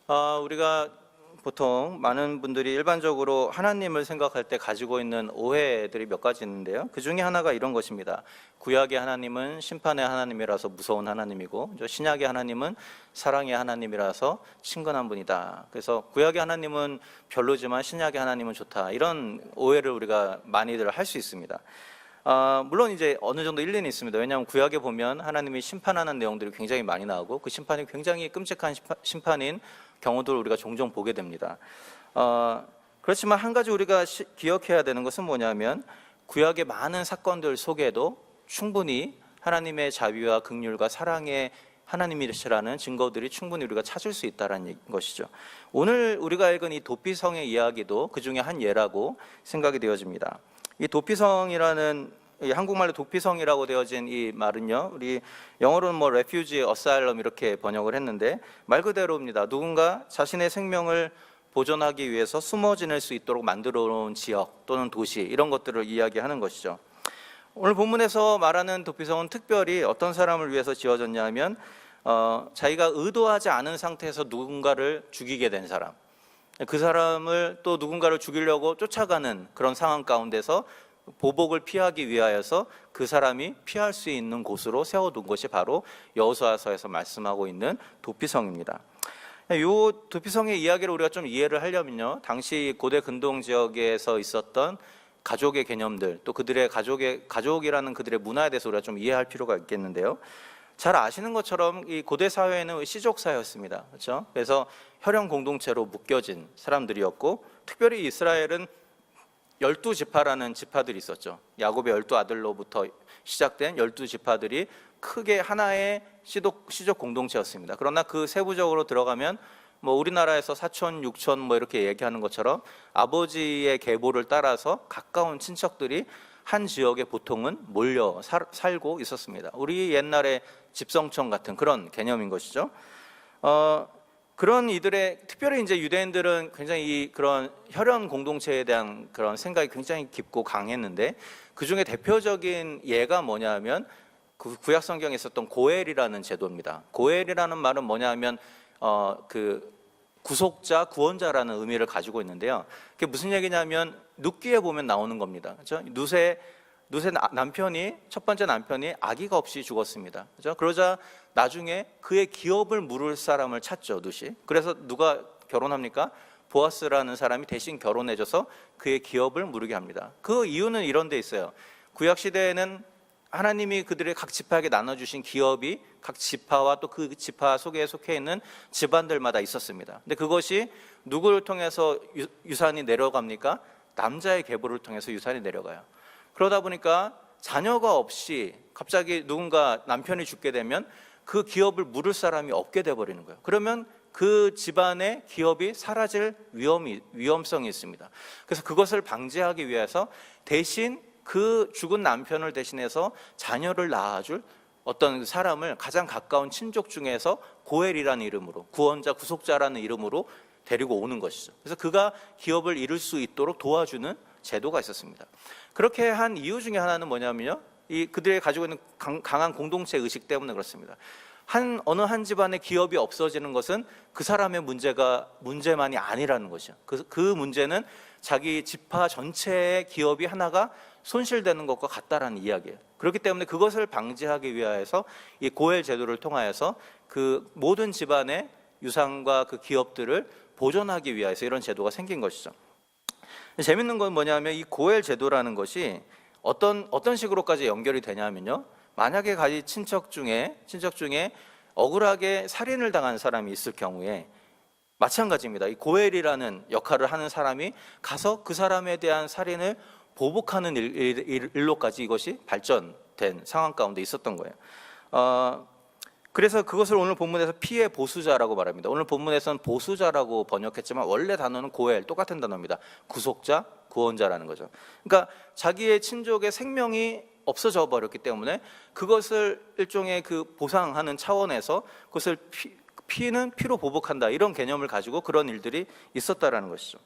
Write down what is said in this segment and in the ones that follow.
우리가 보통 많은 분들이 일반적으로 하나님을 생각할 때 가지고 있는 오해들이 몇 가지 있는데요. 그 중에 하나가 이런 것입니다. 구약의 하나님은 심판의 하나님이라서 무서운 하나님이고, 신약의 하나님은 사랑의 하나님이라서 친근한 분이다. 그래서 구약의 하나님은 별로지만 신약의 하나님은 좋다. 이런 오해를 우리가 많이들 할 수 있습니다. 물론 이제 어느 정도 일리는 있습니다. 왜냐하면 구약에 보면 하나님이 심판하는 내용들이 굉장히 많이 나오고, 그 심판이 굉장히 끔찍한 심판인 경우들을 우리가 종종 보게 됩니다. 그렇지만 한 가지 우리가 기억해야 되는 것은 뭐냐면, 구약의 많은 사건들 속에도 충분히 하나님의 자비와 긍휼과 사랑의 하나님이시라는 증거들이 충분히 우리가 찾을 수 있다는 것이죠. 오늘 우리가 읽은 이 도피성의 이야기도 그 중에 한 예라고 생각이 되어집니다. 이 도피성이라는, 이 한국말로 도피성이라고 되어진 이 말은요, 우리 영어로는 refugee asylum 이렇게 번역을 했는데, 말 그대로입니다. 누군가 자신의 생명을 보존하기 위해서 숨어 지낼 수 있도록 만들어 놓은 지역 또는 도시, 이런 것들을 이야기하는 것이죠. 오늘 본문에서 말하는 도피성은 특별히 어떤 사람을 위해서 지어졌냐 하면, 자기가 의도하지 않은 상태에서 누군가를 죽이게 된 사람, 그 사람을 또 누군가를 죽이려고 쫓아가는 그런 상황 가운데서 보복을 피하기 위하여서 그 사람이 피할 수 있는 곳으로 세워둔 것이 바로 여호수아서에서 말씀하고 있는 도피성입니다. 이 도피성의 이야기를 우리가 좀 이해를 하려면요, 당시 고대 근동 지역에서 있었던 가족의 개념들, 또 그들의 가족이라는 그들의 문화에 대해서 우리가 좀 이해할 필요가 있겠는데요. 잘 아시는 것처럼 이 고대 사회는 시족 사회였습니다. 그렇죠? 그래서 혈연 공동체로 묶여진 사람들이었고, 특별히 이스라엘은 12지파라는 지파들이 있었죠. 야곱의 12아들로부터 시작된 12지파들이 크게 하나의 시족 공동체였습니다. 그러나 그 세부적으로 들어가면 우리나라에서 사촌, 육촌 이렇게 얘기하는 것처럼 아버지의 계보를 따라서 가까운 친척들이 한 지역에 보통은 몰려 살고 있었습니다. 우리 옛날에 집성촌 같은 그런 개념인 것이죠. 그런 이들의, 특별히 이제 유대인들은 굉장히 그런 혈연 공동체에 대한 그런 생각이 굉장히 깊고 강했는데, 그 중에 대표적인 예가 뭐냐면 그 구약 성경에 있었던 고엘이라는 제도입니다. 고엘이라는 말은 뭐냐면 그 구속자, 구원자라는 의미를 가지고 있는데요. 그게 무슨 얘기냐면 룻기에 보면 나오는 겁니다. 그렇죠? 룻의 남편이, 첫 번째 남편이 아기가 없이 죽었습니다. 그렇죠? 그러자 나중에 그의 기업을 물을 사람을 찾죠, 룻이. 그래서 누가 결혼합니까? 보아스라는 사람이 대신 결혼해줘서 그의 기업을 물게 합니다. 그 이유는 이런 데 있어요. 구약 시대에는 하나님이 그들의 각 지파에게 나눠주신 기업이 각 지파와 또 그 지파 속에 속해 있는 집안들마다 있었습니다. 근데 그것이 누구를 통해서 유산이 내려갑니까? 남자의 계보를 통해서 유산이 내려가요. 그러다 보니까 자녀가 없이 갑자기 누군가 남편이 죽게 되면 그 기업을 물을 사람이 없게 돼버리는 거예요. 그러면 그 집안의 기업이 사라질 위험성이 있습니다. 그래서 그것을 방지하기 위해서 대신 그 죽은 남편을 대신해서 자녀를 낳아줄 어떤 사람을 가장 가까운 친족 중에서 고엘이라는 이름으로, 구원자, 구속자라는 이름으로 데리고 오는 것이죠. 그래서 그가 기업을 이룰 수 있도록 도와주는 제도가 있었습니다. 그렇게 한 이유 중에 하나는 뭐냐면요, 그들이 가지고 있는 강한 공동체 의식 때문에 그렇습니다. 어느 한 집안의 기업이 없어지는 것은 그 사람의 문제만이 아니라는 것이죠. 그 문제는 자기 지파 전체의 기업이 하나가 손실되는 것과 같다라는 이야기예요. 그렇기 때문에 그것을 방지하기 위하여서 이 고엘 제도를 통하여서 그 모든 집안의 유산과 그 기업들을 보존하기 위해서 이런 제도가 생긴 것이죠. 재밌는 건 뭐냐면 이 고엘 제도라는 것이 어떤 식으로까지 연결이 되냐면요, 만약에 가지 친척 중에 억울하게 살인을 당한 사람이 있을 경우에 마찬가지입니다. 이 고엘이라는 역할을 하는 사람이 가서 그 사람에 대한 살인을 보복하는 일로까지 이것이 발전된 상황 가운데 있었던 거예요. 그래서 그것을 오늘 본문에서 피해 보수자라고 말합니다. 오늘 본문에서는 보수자라고 번역했지만 원래 단어는 고엘, 똑같은 단어입니다. 구속자, 구원자라는 거죠. 그러니까 자기의 친족의 생명이 없어져 버렸기 때문에 그것을 일종의 그 보상하는 차원에서 그것을 피는 피로 보복한다, 이런 개념을 가지고 그런 일들이 있었다라는 것이죠.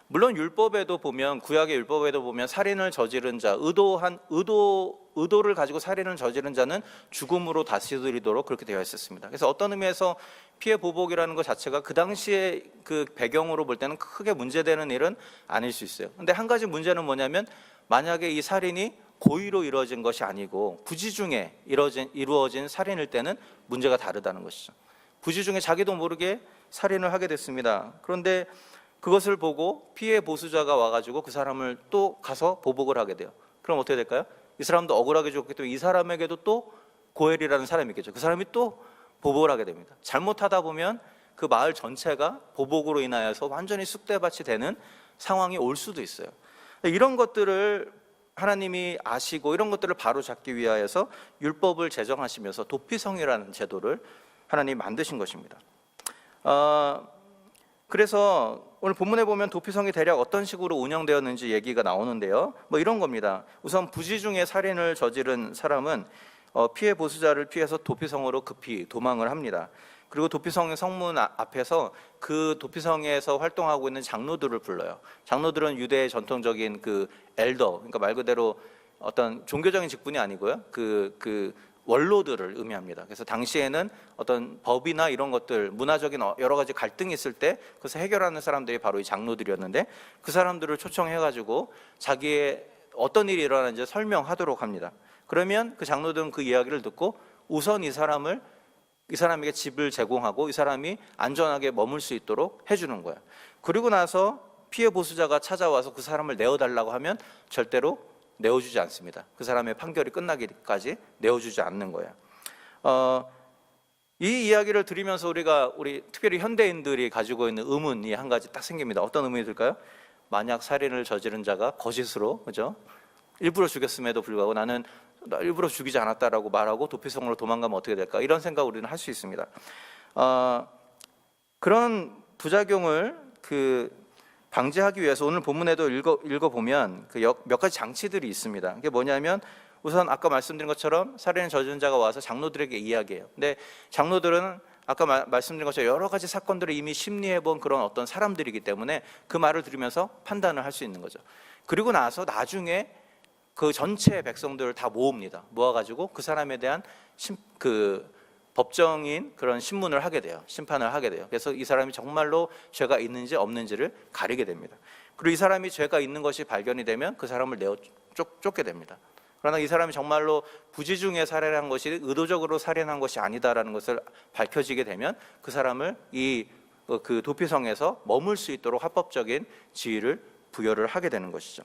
물론 율법에도 보면, 구약의 율법에도 보면 살인을 저지른 자, 의도를 가지고 살인을 저지른 자는 죽음으로 다스리도록 그렇게 되어 있었습니다. 그래서 어떤 의미에서 피해 보복이라는 것 자체가 그 당시에 그 배경으로 볼 때는 크게 문제되는 일은 아닐 수 있어요. 근데 한 가지 문제는 뭐냐면, 만약에 이 살인이 고의로 이루어진 것이 아니고 부지 중에 이루어진 살인일 때는 문제가 다르다는 것이죠. 부지 중에 자기도 모르게 살인을 하게 됐습니다. 그런데 그것을 보고 피해 보수자가 와가지고 그 사람을 또 가서 보복을 하게 돼요. 그럼 어떻게 될까요? 이 사람도 억울하게 죽었기 때문에 이 사람에게도 또 고엘이라는 사람이 있겠죠. 그 사람이 또 보복을 하게 됩니다. 잘못하다 보면 그 마을 전체가 보복으로 인하여서 완전히 쑥대밭이 되는 상황이 올 수도 있어요. 이런 것들을 하나님이 아시고 이런 것들을 바로잡기 위하여서 율법을 제정하시면서 도피성이라는 제도를 하나님이 만드신 것입니다. 그래서 오늘 본문에 보면 도피성이 대략 어떤 식으로 운영되었는지 얘기가 나오는데요. 뭐 이런 겁니다. 우선 부지 중에 살인을 저지른 사람은 피해 보수자를 피해서 도피성으로 급히 도망을 합니다. 그리고 도피성의 성문 앞에서 그 도피성에서 활동하고 있는 장로들을 불러요. 장로들은 유대의 전통적인 그 엘더, 그러니까 말 그대로 어떤 종교적인 직분이 아니고요. 그 원로들을 의미합니다. 그래서 당시에는 어떤 법이나 이런 것들, 문화적인 여러 가지 갈등이 있을 때 그것을 해결하는 사람들이 바로 이 장로들이었는데, 그 사람들을 초청해가지고 자기의 어떤 일이 일어나는지 설명하도록 합니다. 그러면 그 장로들은 그 이야기를 듣고 우선 이 사람에게 집을 제공하고 이 사람이 안전하게 머물 수 있도록 해주는 거예요. 그리고 나서 피해 보수자가 찾아와서 그 사람을 내어달라고 하면 절대로 내어주지 않습니다. 그 사람의 판결이 끝나기까지 내어주지 않는 거예요. 이 이야기를 들으면서 우리 특별히 현대인들이 가지고 있는 의문이 한 가지 딱 생깁니다. 어떤 의문이 들까요? 만약 살인을 저지른 자가 거짓으로, 그죠? 일부러 죽였음에도 불구하고 나는 일부러 죽이지 않았다라고 말하고 도피성으로 도망가면 어떻게 될까? 이런 생각을 우리는 할 수 있습니다. 그런 부작용을 방지하기 위해서 오늘 본문에도 읽어보면 몇 가지 장치들이 있습니다. 그게 뭐냐면, 우선 아까 말씀드린 것처럼 살인을 저지른 자가 와서 장로들에게 이야기해요. 근데 장로들은 아까 말씀드린 것처럼 여러 가지 사건들을 이미 심리해본 그런 어떤 사람들이기 때문에 그 말을 들으면서 판단을 할 수 있는 거죠. 그리고 나서 나중에 그 전체 백성들을 다 모아가지고 그 사람에 대한 법정인 그런 신문을 하게 돼요. 심판을 하게 돼요. 그래서 이 사람이 정말로 죄가 있는지 없는지를 가리게 됩니다. 그리고 이 사람이 죄가 있는 것이 발견이 되면 그 사람을 쫓게 됩니다. 그러나 이 사람이 정말로 부지 중에 살인한 것이 의도적으로 살인한 것이 아니다라는 것을 밝혀지게 되면 그 사람을 그 도피성에서 머물 수 있도록 합법적인 지위를 부여를 하게 되는 것이죠.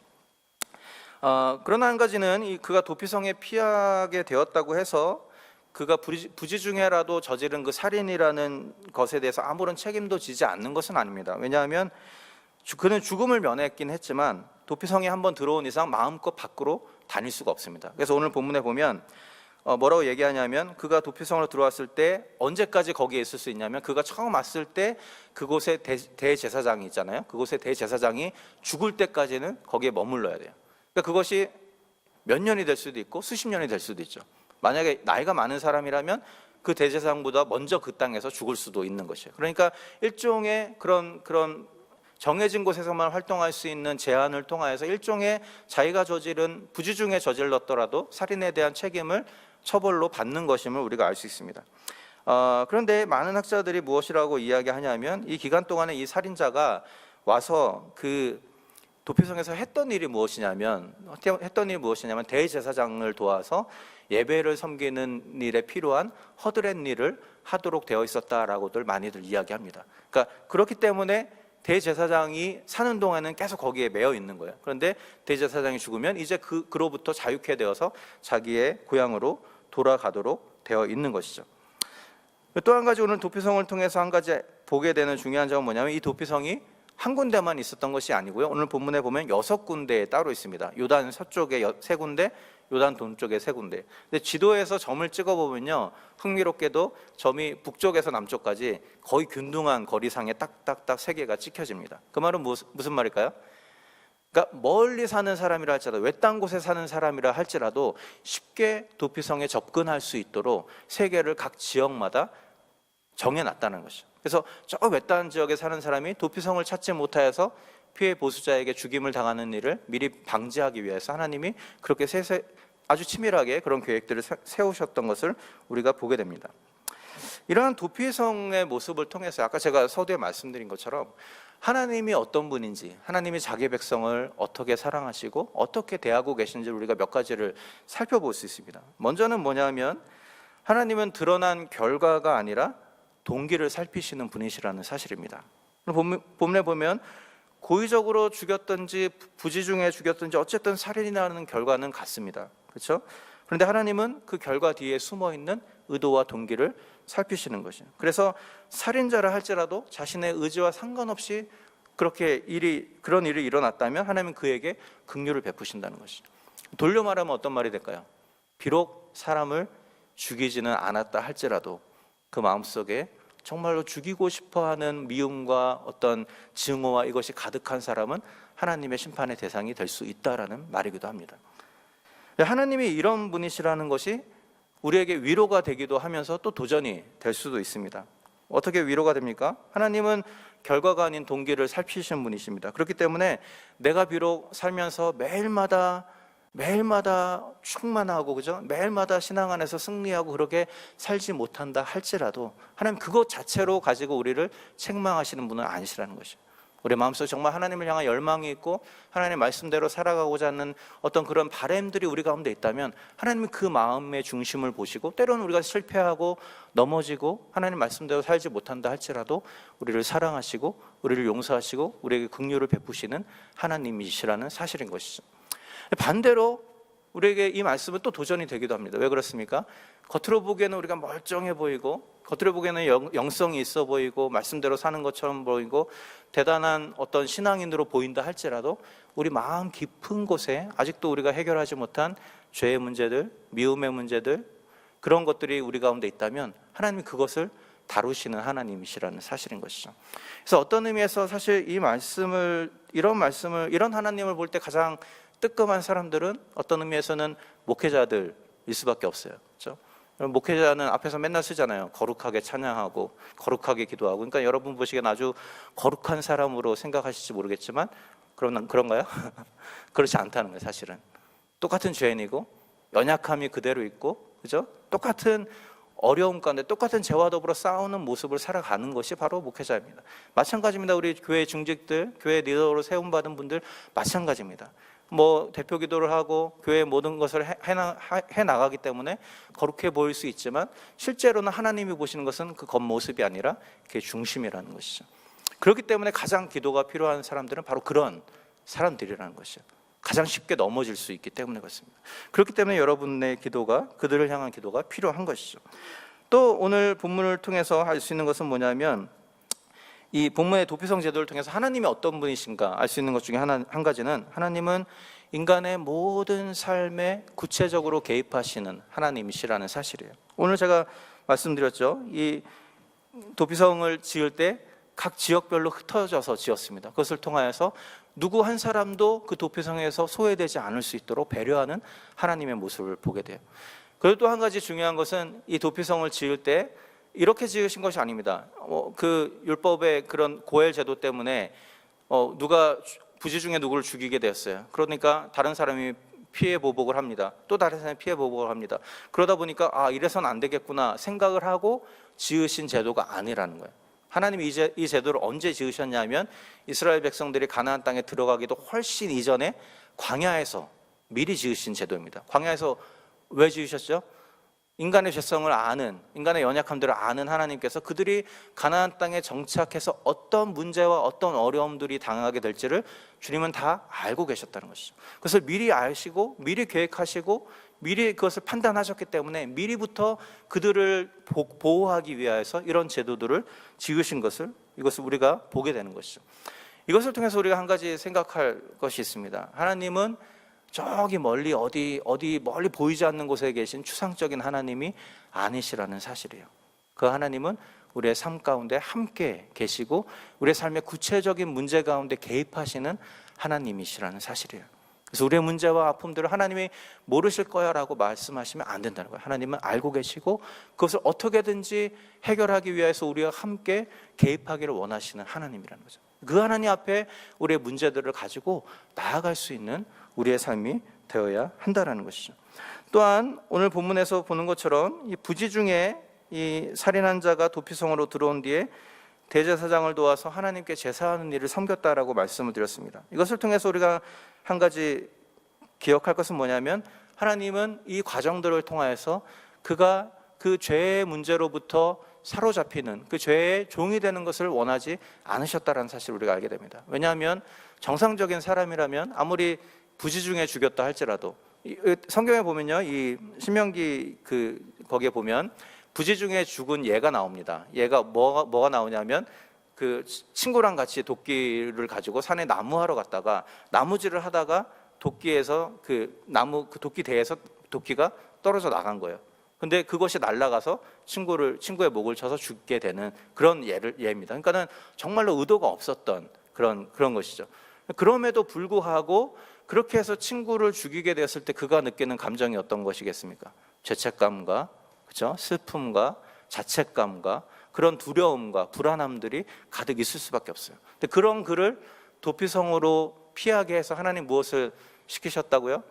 그러나 한 가지는 그가 도피성에 피하게 되었다고 해서 그가 부지 중에라도 저지른 그 살인이라는 것에 대해서 아무런 책임도 지지 않는 것은 아닙니다. 왜냐하면 그는 죽음을 면했긴 했지만 도피성에 한번 들어온 이상 마음껏 밖으로 다닐 수가 없습니다. 그래서 오늘 본문에 보면 뭐라고 얘기하냐면, 그가 도피성으로 들어왔을 때 언제까지 거기에 있을 수 있냐면, 그가 처음 왔을 때 그곳에 대제사장이 있잖아요. 그곳에 대제사장이 죽을 때까지는 거기에 머물러야 돼요. 그러니까 그것이 몇 년이 될 수도 있고 수십 년이 될 수도 있죠. 만약에 나이가 많은 사람이라면 그 대제사장보다 먼저 그 땅에서 죽을 수도 있는 것이에요. 그러니까 일종의 그런 정해진 곳에서만 활동할 수 있는 제한을 통하여서 일종의 자기가 저지른 부지 중에 저질렀더라도 살인에 대한 책임을 처벌로 받는 것임을 우리가 알 수 있습니다. 그런데 많은 학자들이 무엇이라고 이야기하냐면, 이 기간 동안에 이 살인자가 와서 그 도피성에서 했던 일이 무엇이냐면 대제사장을 도와서 예배를 섬기는 일에 필요한 허드렛 일을 하도록 되어 있었다라고들 많이들 이야기합니다. 그러니까 그렇기 때문에 대제사장이 사는 동안은 계속 거기에 매여 있는 거예요. 그런데 대제사장이 죽으면 이제 그로부터 자유케 되어서 자기의 고향으로 돌아가도록 되어 있는 것이죠. 또 한 가지 오늘 도피성을 통해서 한 가지 보게 되는 중요한 점은 뭐냐면, 이 도피성이 한 군데만 있었던 것이 아니고요. 오늘 본문에 보면 6군데 따로 있습니다. 요단 서쪽에 3군데, 요단 동쪽에 3군데. 근데 지도에서 점을 찍어보면요, 흥미롭게도 점이 북쪽에서 남쪽까지 거의 균등한 거리상에 딱딱딱 3개가 찍혀집니다. 그 말은 무슨 말일까요? 그러니까 멀리 사는 사람이라 할지라도, 외딴 곳에 사는 사람이라 할지라도 쉽게 도피성에 접근할 수 있도록 3개를 각 지역마다 정해놨다는 것이죠. 그래서 저 외딴 지역에 사는 사람이 도피성을 찾지 못하여서 피해 보수자에게 죽임을 당하는 일을 미리 방지하기 위해서 하나님이 그렇게 아주 치밀하게 그런 계획들을 세우셨던 것을 우리가 보게 됩니다. 이러한 도피성의 모습을 통해서 아까 제가 서두에 말씀드린 것처럼 하나님이 어떤 분인지, 하나님이 자기 백성을 어떻게 사랑하시고 어떻게 대하고 계신지 우리가 몇 가지를 살펴볼 수 있습니다. 먼저는 뭐냐면 하나님은 드러난 결과가 아니라 동기를 살피시는 분이시라는 사실입니다. 본문에 보면 고의적으로 죽였든지 부지 중에 죽였든지 어쨌든 살인이라는 결과는 같습니다. 그렇죠? 그런데 하나님은 그 결과 뒤에 숨어있는 의도와 동기를 살피시는 것이죠. 그래서 살인자라 할지라도 자신의 의지와 상관없이 그런 일이 일어났다면 하나님은 그에게 긍휼을 베푸신다는 것이죠. 돌려 말하면 어떤 말이 될까요? 비록 사람을 죽이지는 않았다 할지라도 그 마음속에 정말로 죽이고 싶어하는 미움과 어떤 증오와 이것이 가득한 사람은 하나님의 심판의 대상이 될 수 있다라는 말이기도 합니다. 하나님이 이런 분이시라는 것이 우리에게 위로가 되기도 하면서 또 도전이 될 수도 있습니다. 어떻게 위로가 됩니까? 하나님은 결과가 아닌 동기를 살피시는 분이십니다. 그렇기 때문에 내가 비록 살면서 매일마다 충만하고 그죠? 매일마다 신앙 안에서 승리하고 그렇게 살지 못한다 할지라도 하나님 그것 자체로 가지고 우리를 책망하시는 분은 아니시라는 것이죠. 우리 마음속에 정말 하나님을 향한 열망이 있고 하나님의 말씀대로 살아가고자 하는 어떤 그런 바람들이 우리 가운데 있다면 하나님은 그 마음의 중심을 보시고 때로는 우리가 실패하고 넘어지고 하나님 말씀대로 살지 못한다 할지라도 우리를 사랑하시고 우리를 용서하시고 우리에게 긍휼을 베푸시는 하나님이시라는 사실인 것이죠. 반대로 우리에게 이 말씀은 또 도전이 되기도 합니다. 왜 그렇습니까? 겉으로 보기에는 우리가 멀쩡해 보이고 겉으로 보기에는 영성이 있어 보이고 말씀대로 사는 것처럼 보이고 대단한 어떤 신앙인으로 보인다 할지라도 우리 마음 깊은 곳에 아직도 우리가 해결하지 못한 죄의 문제들, 미움의 문제들 그런 것들이 우리 가운데 있다면 하나님이 그것을 다루시는 하나님이시라는 사실인 것이죠. 그래서 어떤 의미에서 사실 이런 하나님을 볼 때 가장 뜨끔한 사람들은 어떤 의미에서는 목회자들일 수밖에 없어요. 그렇죠? 목회자는 앞에서 맨날 쓰잖아요. 거룩하게 찬양하고 거룩하게 기도하고. 그러니까 여러분 보시기엔 아주 거룩한 사람으로 생각하실지 모르겠지만 그런가요? 그렇지 않다는 거예요. 사실은 똑같은 죄인이고 연약함이 그대로 있고, 그죠? 똑같은 어려움 가운데 똑같은 죄와 더불어 싸우는 모습을 살아가는 것이 바로 목회자입니다. 마찬가지입니다. 우리 교회 중직들, 교회 리더로 세움받은 분들 마찬가지입니다. 대표 기도를 하고 교회의 모든 것을 해 나가기 때문에 거룩해 보일 수 있지만 실제로는 하나님이 보시는 것은 그 겉모습이 아니라 그게 중심이라는 것이죠. 그렇기 때문에 가장 기도가 필요한 사람들은 바로 그런 사람들이라는 것이죠. 가장 쉽게 넘어질 수 있기 때문에 그렇습니다. 그렇기 때문에 여러분의 기도가, 그들을 향한 기도가 필요한 것이죠. 또 오늘 본문을 통해서 알 수 있는 것은 뭐냐면 이 본문의 도피성 제도를 통해서 하나님이 어떤 분이신가 알 수 있는 것 중에 한 가지는 하나님은 인간의 모든 삶에 구체적으로 개입하시는 하나님이시라는 사실이에요. 오늘 제가 말씀드렸죠. 이 도피성을 지을 때 각 지역별로 흩어져서 지었습니다. 그것을 통하여서 누구 한 사람도 그 도피성에서 소외되지 않을 수 있도록 배려하는 하나님의 모습을 보게 돼요. 그리고 또 한 가지 중요한 것은 이 도피성을 지을 때 이렇게 지으신 것이 아닙니다. 그 율법의 그런 고엘 제도 때문에 누가 부지 중에 누구를 죽이게 되었어요. 그러니까 다른 사람이 피해 보복을 합니다. 또 다른 사람이 피해 보복을 합니다. 그러다 보니까 이래서는 안 되겠구나 생각을 하고 지으신 제도가 아니라는 거예요. 하나님이 이 제도를 언제 지으셨냐면 이스라엘 백성들이 가나안 땅에 들어가기도 훨씬 이전에 광야에서 미리 지으신 제도입니다. 광야에서 왜 지으셨죠? 인간의 죄성을 아는, 인간의 연약함들을 아는 하나님께서 그들이 가나안 땅에 정착해서 어떤 문제와 어떤 어려움들이 당하게 될지를 주님은 다 알고 계셨다는 것이죠. 그것을 미리 아시고 미리 계획하시고 미리 그것을 판단하셨기 때문에 미리부터 그들을 보호하기 위해서 이런 제도들을 지으신 이것을 우리가 보게 되는 것이죠. 이것을 통해서 우리가 한 가지 생각할 것이 있습니다. 하나님은 저기 멀리 어디 멀리 보이지 않는 곳에 계신 추상적인 하나님이 아니시라는 사실이에요. 그 하나님은 우리의 삶 가운데 함께 계시고 우리의 삶의 구체적인 문제 가운데 개입하시는 하나님이시라는 사실이에요. 그래서 우리의 문제와 아픔들을 하나님이 모르실 거야 라고 말씀하시면 안 된다는 거예요. 하나님은 알고 계시고 그것을 어떻게든지 해결하기 위해서 우리가 함께 개입하기를 원하시는 하나님이라는 거죠. 그 하나님 앞에 우리의 문제들을 가지고 나아갈 수 있는 우리의 삶이 되어야 한다라는 것이죠. 또한 오늘 본문에서 보는 것처럼 이 부지 중에 이 살인한 자가 도피성으로 들어온 뒤에 대제사장을 도와서 하나님께 제사하는 일을 섬겼다라고 말씀을 드렸습니다. 이것을 통해서 우리가 한 가지 기억할 것은 뭐냐면, 하나님은 이 과정들을 통하여서 그가 그 죄의 문제로부터 사로잡히는, 그 죄의 종이 되는 것을 원하지 않으셨다는 사실을 우리가 알게 됩니다. 왜냐하면 정상적인 사람이라면 아무리 부지 중에 죽였다 할지라도, 성경에 보면요, 이 신명기 거기에 보면 부지 중에 죽은 얘가 나옵니다. 얘가 뭐가 나오냐면, 그 친구랑 같이 도끼를 가지고 산에 나무하러 갔다가 나무질을 하다가 도끼에서 그 도끼 대에서 도끼가 떨어져 나간 거예요. 근데 그것이 날아가서 친구의 목을 쳐서 죽게 되는 그런 예입니다. 그러니까는 정말로 의도가 없었던 그런 것이죠. 그럼에도 불구하고 그렇게 해서 친구를 죽이게 되었을 때 그가 느끼는 감정이 어떤 것이겠습니까? 죄책감과, 그렇죠? 슬픔과 자책감과 그런 두려움과 불안함들이 가득 있을 수밖에 없어요. 근데 그런 그를 도피성으로 피하게 해서 하나님 무엇을 시키셨다고요?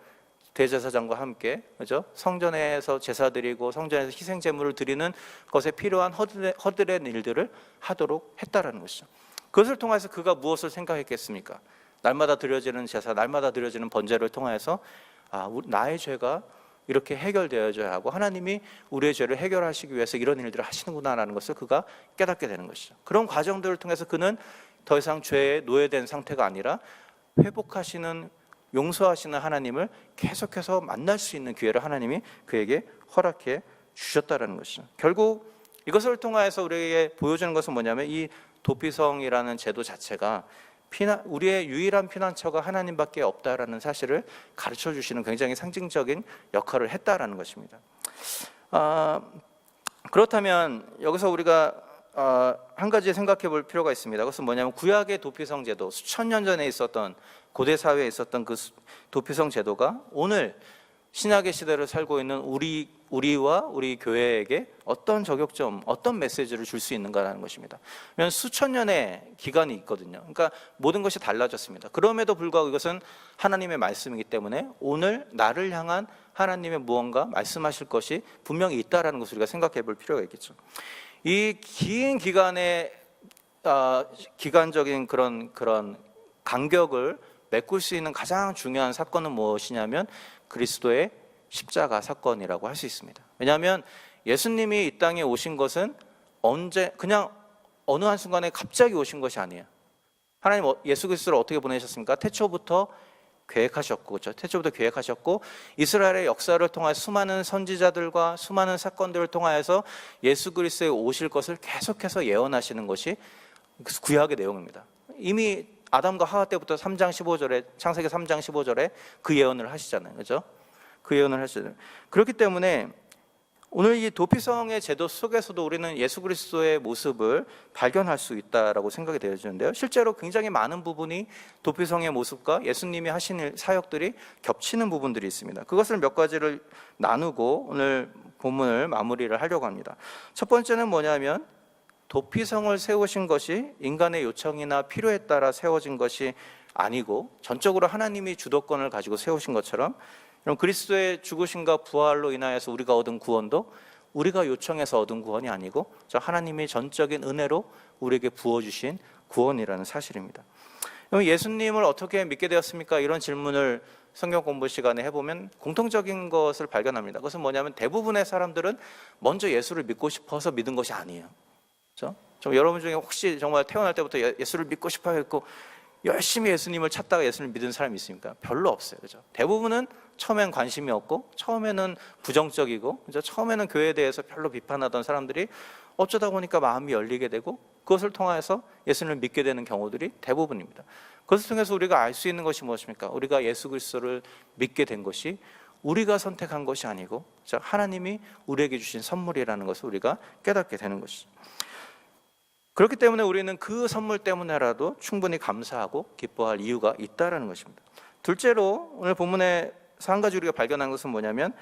대제사장과 함께, 그렇죠? 성전에서 제사 드리고 성전에서 희생 제물을 드리는 것에 필요한 허들의 일들을 하도록 했다라는 것이죠. 그것을 통해서 그가 무엇을 생각했겠습니까? 날마다 드려지는 제사, 날마다 드려지는 번제를 통해서 나의 죄가 이렇게 해결되어져야 하고 하나님이 우리의 죄를 해결하시기 위해서 이런 일들을 하시는구나라는 것을 그가 깨닫게 되는 것이죠. 그런 과정들을 통해서 그는 더 이상 죄에 노예된 상태가 아니라 회복하시는, 용서하시는 하나님을 계속해서 만날 수 있는 기회를 하나님이 그에게 허락해 주셨다는 것이죠. 결국 이것을 통해서 우리에게 보여주는 것은 뭐냐면, 이 도피성이라는 제도 자체가 우리의 유일한 피난처가 하나님밖에 없다라는 사실을 가르쳐 주시는 굉장히 상징적인 역할을 했다라는 것입니다. 그렇다면 여기서 우리가 한 가지 생각해 볼 필요가 있습니다. 그것은 뭐냐면, 구약의 도피성 제도, 수천 년 전에 있었던, 고대 사회에 있었던 그 도피성 제도가 오늘 신약의 시대를 살고 있는 우리와 우리 교회에게 어떤 저격점, 어떤 메시지를 줄 수 있는가라는 것입니다. 왜냐하면 수천 년의 기간이 있거든요. 그러니까 모든 것이 달라졌습니다. 그럼에도 불구하고 이것은 하나님의 말씀이기 때문에 오늘 나를 향한 하나님의 무언가 말씀하실 것이 분명히 있다라는 것을 우리가 생각해 볼 필요가 있겠죠. 이 긴 기간의 기간적인 그런 간격을 메꿀 수 있는 가장 중요한 사건은 무엇이냐면, 그리스도의 십자가 사건이라고 할 수 있습니다. 왜냐하면 예수님이 이 땅에 오신 것은 그냥 어느 한순간에 갑자기 오신 것이 아니에요. 하나님 예수 그리스도를 어떻게 보내셨습니까? 태초부터 계획하셨고, 그렇죠? 태초부터 계획하셨고, 이스라엘의 역사를 통해 수많은 선지자들과 수많은 사건들을 통하여서 예수 그리스도에 오실 것을 계속해서 예언하시는 것이 구약의 내용입니다. 이미 아담과 하와 때부터 3장 15절에, 창세기 3장 15절에 그 예언을 하시잖아요. 그렇죠? 그 예언을 하시잖아요. 그렇기 때문에 오늘 이 도피성의 제도 속에서도 우리는 예수 그리스도의 모습을 발견할 수 있다라고 생각이 되어지는데요. 실제로 굉장히 많은 부분이 도피성의 모습과 예수님이 하신 사역들이 겹치는 부분들이 있습니다. 그것을 몇 가지를 나누고 오늘 본문을 마무리를 하려고 합니다. 첫 번째는 뭐냐면, 도피성을 세우신 것이 인간의 요청이나 필요에 따라 세워진 것이 아니고 전적으로 하나님이 주도권을 가지고 세우신 것처럼, 그럼 그리스도의 죽으심과 부활로 인하여서 우리가 얻은 구원도 우리가 요청해서 얻은 구원이 아니고 하나님이 전적인 은혜로 우리에게 부어주신 구원이라는 사실입니다. 그럼 예수님을 어떻게 믿게 되었습니까? 이런 질문을 성경 공부 시간에 해보면 공통적인 것을 발견합니다. 그것은 뭐냐면, 대부분의 사람들은 먼저 예수를 믿고 싶어서 믿은 것이 아니에요. 그렇죠? 여러분 중에 혹시 정말 태어날 때부터 예수를 믿고 싶어 했고 열심히 예수님을 찾다가 예수님을 믿은 사람이 있습니까? 별로 없어요. 그렇죠? 대부분은 처음엔 관심이 없고, 처음에는 부정적이고, 그렇죠? 처음에는 교회에 대해서 별로 비판하던 사람들이 어쩌다 보니까 마음이 열리게 되고 그것을 통해서 예수님을 믿게 되는 경우들이 대부분입니다. 그것을 통해서 우리가 알 수 있는 것이 무엇입니까? 우리가 예수 그리스도를 믿게 된 것이 우리가 선택한 것이 아니고 하나님이 우리에게 주신 선물이라는 것을 우리가 깨닫게 되는 것이죠. 그렇기 때문에 우리는 그 선물 때문에라도 충분히 감사하고 기뻐할 이유가 있다는 것입니다. 둘째로 오늘 본문에서 한 가지 우리가 발견한 것은 뭐냐면,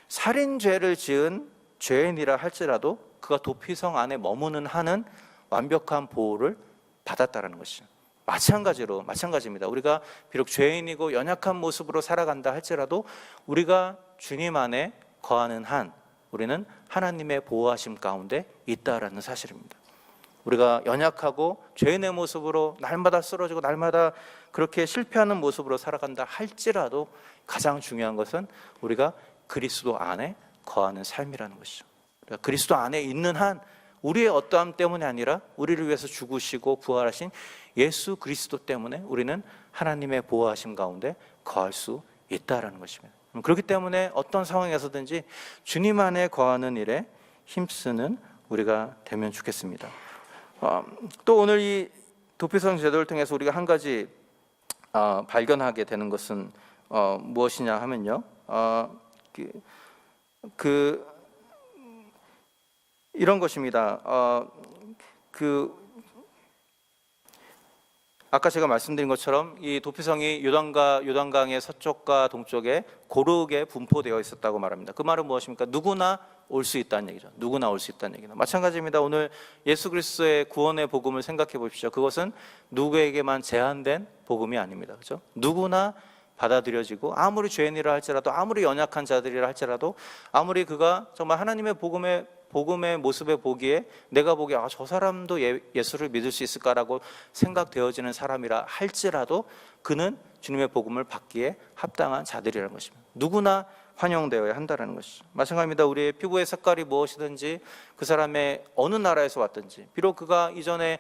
살인죄를 지은 죄인이라 할지라도 그가 도피성 안에 머무는 한은 완벽한 보호를 받았다는 것이죠. 마찬가지입니다. 우리가 비록 죄인이고 연약한 모습으로 살아간다 할지라도 우리가 주님 안에 거하는 한 우리는 하나님의 보호하심 가운데 있다라는 사실입니다. 우리가 연약하고 죄인의 모습으로 날마다 쓰러지고 날마다 그렇게 실패하는 모습으로 살아간다 할지라도 가장 중요한 것은 우리가 그리스도 안에 거하는 삶이라는 것이죠. 그러니까 그리스도 안에 있는 한 우리의 어떠함 때문이 아니라 우리를 위해서 죽으시고 부활하신 예수 그리스도 때문에 우리는 하나님의 보호하심 가운데 거할 수 있다라는 것입니다. 그렇기 때문에 어떤 상황에서든지 주님 안에 거하는 일에 힘쓰는 우리가 되면 좋겠습니다. 또 오늘 이 도피성 제도를 통해서 우리가 한 가지 발견하게 되는 것은 무엇이냐 하면요, 이런 것입니다. 아까 제가 말씀드린 것처럼 이 도피성이 요단강의 서쪽과 동쪽에 고르게 분포되어 있었다고 말합니다. 그 말은 무엇입니까? 누구나 올 수 있다는 얘기죠. 누구나 올 수 있다는 얘기는 마찬가지입니다. 오늘 예수 그리스도의 구원의 복음을 생각해 보십시오. 그것은 누구에게만 제한된 복음이 아닙니다. 그렇죠? 누구나 받아들여지고 아무리 죄인이라 할지라도 아무리 연약한 자들이라 할지라도 아무리 그가 정말 하나님의 복음의 모습에 보기에 내가 보기에 저 사람도 예수를 믿을 수 있을까라고 생각되어지는 사람이라 할지라도 그는 주님의 복음을 받기에 합당한 자들이라는 것입니다. 누구나 환영되어야 한다는 것이죠. 마찬가지입니다. 우리의 피부의 색깔이 무엇이든지 그 사람의 어느 나라에서 왔든지 비록 그가 이전에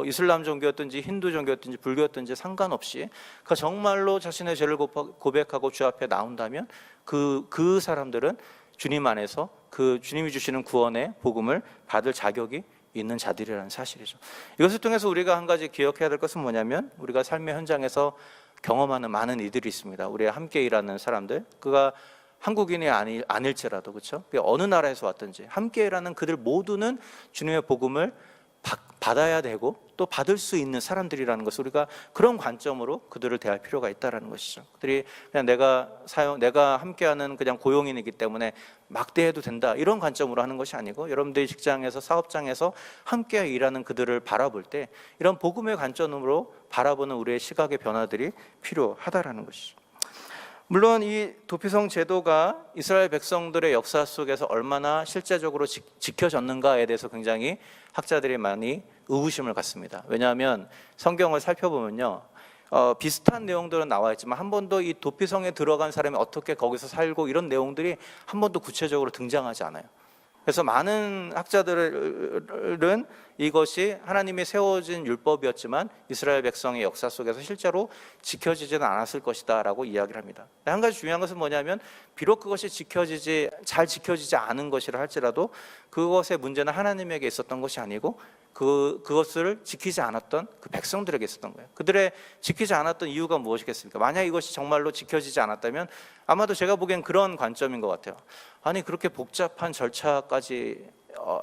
이슬람 종교였든지 힌두 종교였든지 불교였든지 상관없이 그가 정말로 자신의 죄를 고백하고 주 앞에 나온다면 그 사람들은 주님 안에서 그 주님이 주시는 구원의 복음을 받을 자격이 있는 자들이라는 사실이죠. 이것을 통해서 우리가 한 가지 기억해야 될 것은 뭐냐면 우리가 삶의 현장에서 경험하는 많은 이들이 있습니다. 우리가 함께 일하는 사람들, 그가 한국인이 아닐지라도 그렇죠? 어느 나라에서 왔든지 함께 일하는 그들 모두는 주님의 복음을 받아야 되고 또 받을 수 있는 사람들이라는 것을 우리가 그런 관점으로 그들을 대할 필요가 있다는 것이죠. 그들이 그냥 내가 함께하는 그냥 고용인이기 때문에 막대해도 된다 이런 관점으로 하는 것이 아니고 여러분들이 직장에서 사업장에서 함께 일하는 그들을 바라볼 때 이런 복음의 관점으로 바라보는 우리의 시각의 변화들이 필요하다라는 것이죠. 물론 이 도피성 제도가 이스라엘 백성들의 역사 속에서 얼마나 실제적으로 지켜졌는가에 대해서 굉장히 학자들이 많이 의구심을 갖습니다. 왜냐하면 성경을 살펴보면요, 비슷한 내용들은 나와 있지만 한 번도 이 도피성에 들어간 사람이 어떻게 거기서 살고 이런 내용들이 한 번도 구체적으로 등장하지 않아요. 그래서 많은 학자들은 이것이 하나님이 세워진 율법이었지만 이스라엘 백성의 역사 속에서 실제로 지켜지지는 않았을 것이다 라고 이야기를 합니다. 한 가지 중요한 것은 뭐냐면 비록 그것이 잘 지켜지지 않은 것이라 할지라도 그것의 문제는 하나님에게 있었던 것이 아니고 그것을 지키지 않았던 그 백성들에게 있었던 거예요. 그들의 지키지 않았던 이유가 무엇이겠습니까? 만약 이것이 정말로 지켜지지 않았다면 아마도 제가 보기엔 그런 관점인 것 같아요. 아니 그렇게 복잡한 절차까지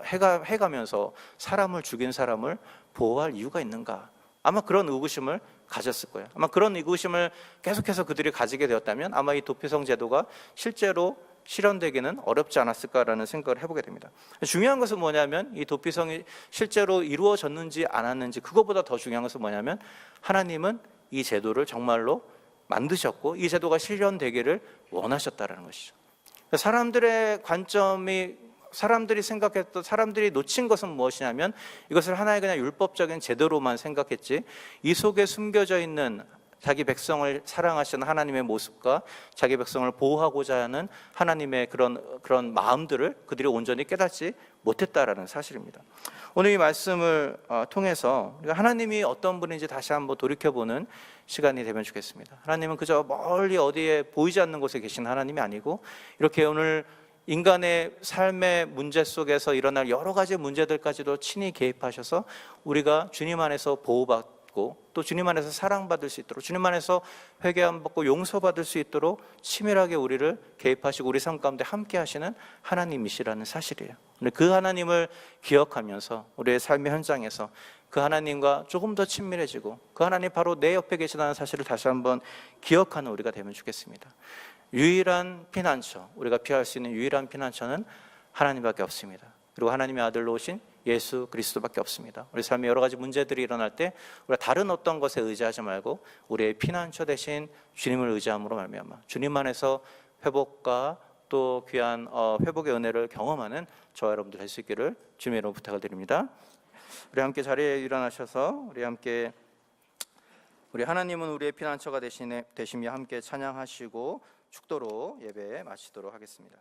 해가면서 사람을 죽인 사람을 보호할 이유가 있는가? 아마 그런 의구심을 가졌을 거예요. 아마 그런 의구심을 계속해서 그들이 가지게 되었다면 아마 이 도피성 제도가 실제로 실현되기는 어렵지 않았을까라는 생각을 해보게 됩니다. 중요한 것은 뭐냐면 이 도피성이 실제로 이루어졌는지 않았는지 그것보다 더 중요한 것은 뭐냐면 하나님은 이 제도를 정말로 만드셨고 이 제도가 실현되기를 원하셨다는 것이죠. 사람들의 관점이 사람들이 놓친 것은 무엇이냐면 이것을 하나의 그냥 율법적인 제도로만 생각했지 이 속에 숨겨져 있는 자기 백성을 사랑하시는 하나님의 모습과 자기 백성을 보호하고자 하는 하나님의 그런 마음들을 그들이 온전히 깨닫지 못했다라는 사실입니다. 오늘 이 말씀을 통해서 우리가 하나님이 어떤 분인지 다시 한번 돌이켜보는 시간이 되면 좋겠습니다. 하나님은 그저 멀리 어디에 보이지 않는 곳에 계신 하나님이 아니고 이렇게 오늘 인간의 삶의 문제 속에서 일어날 여러 가지 문제들까지도 친히 개입하셔서 우리가 주님 안에서 보호받고 또 주님 안에서 사랑받을 수 있도록 주님 안에서 회개함 받고 용서받을 수 있도록 치밀하게 우리를 개입하시고 우리 삶 가운데 함께 하시는 하나님이시라는 사실이에요. 그 하나님을 기억하면서 우리의 삶의 현장에서 그 하나님과 조금 더 친밀해지고 그 하나님 바로 내 옆에 계시다는 사실을 다시 한번 기억하는 우리가 되면 좋겠습니다. 유일한 피난처, 우리가 피할 수 있는 유일한 피난처는 하나님밖에 없습니다. 그리고 하나님의 아들로 오신 예수 그리스도밖에 없습니다. 우리 삶에 여러 가지 문제들이 일어날 때 우리가 다른 어떤 것에 의지하지 말고 우리의 피난처 대신 주님을 의지함으로 말미암아 주님 안에서 회복과 또 귀한 회복의 은혜를 경험하는 저와 여러분들 될 수 있기를 주님의 이름으로 부탁을 드립니다. 우리 함께 자리에 일어나셔서 우리 하나님은 우리의 피난처가 되시며 함께 찬양하시고 축도로 예배 마치도록 하겠습니다.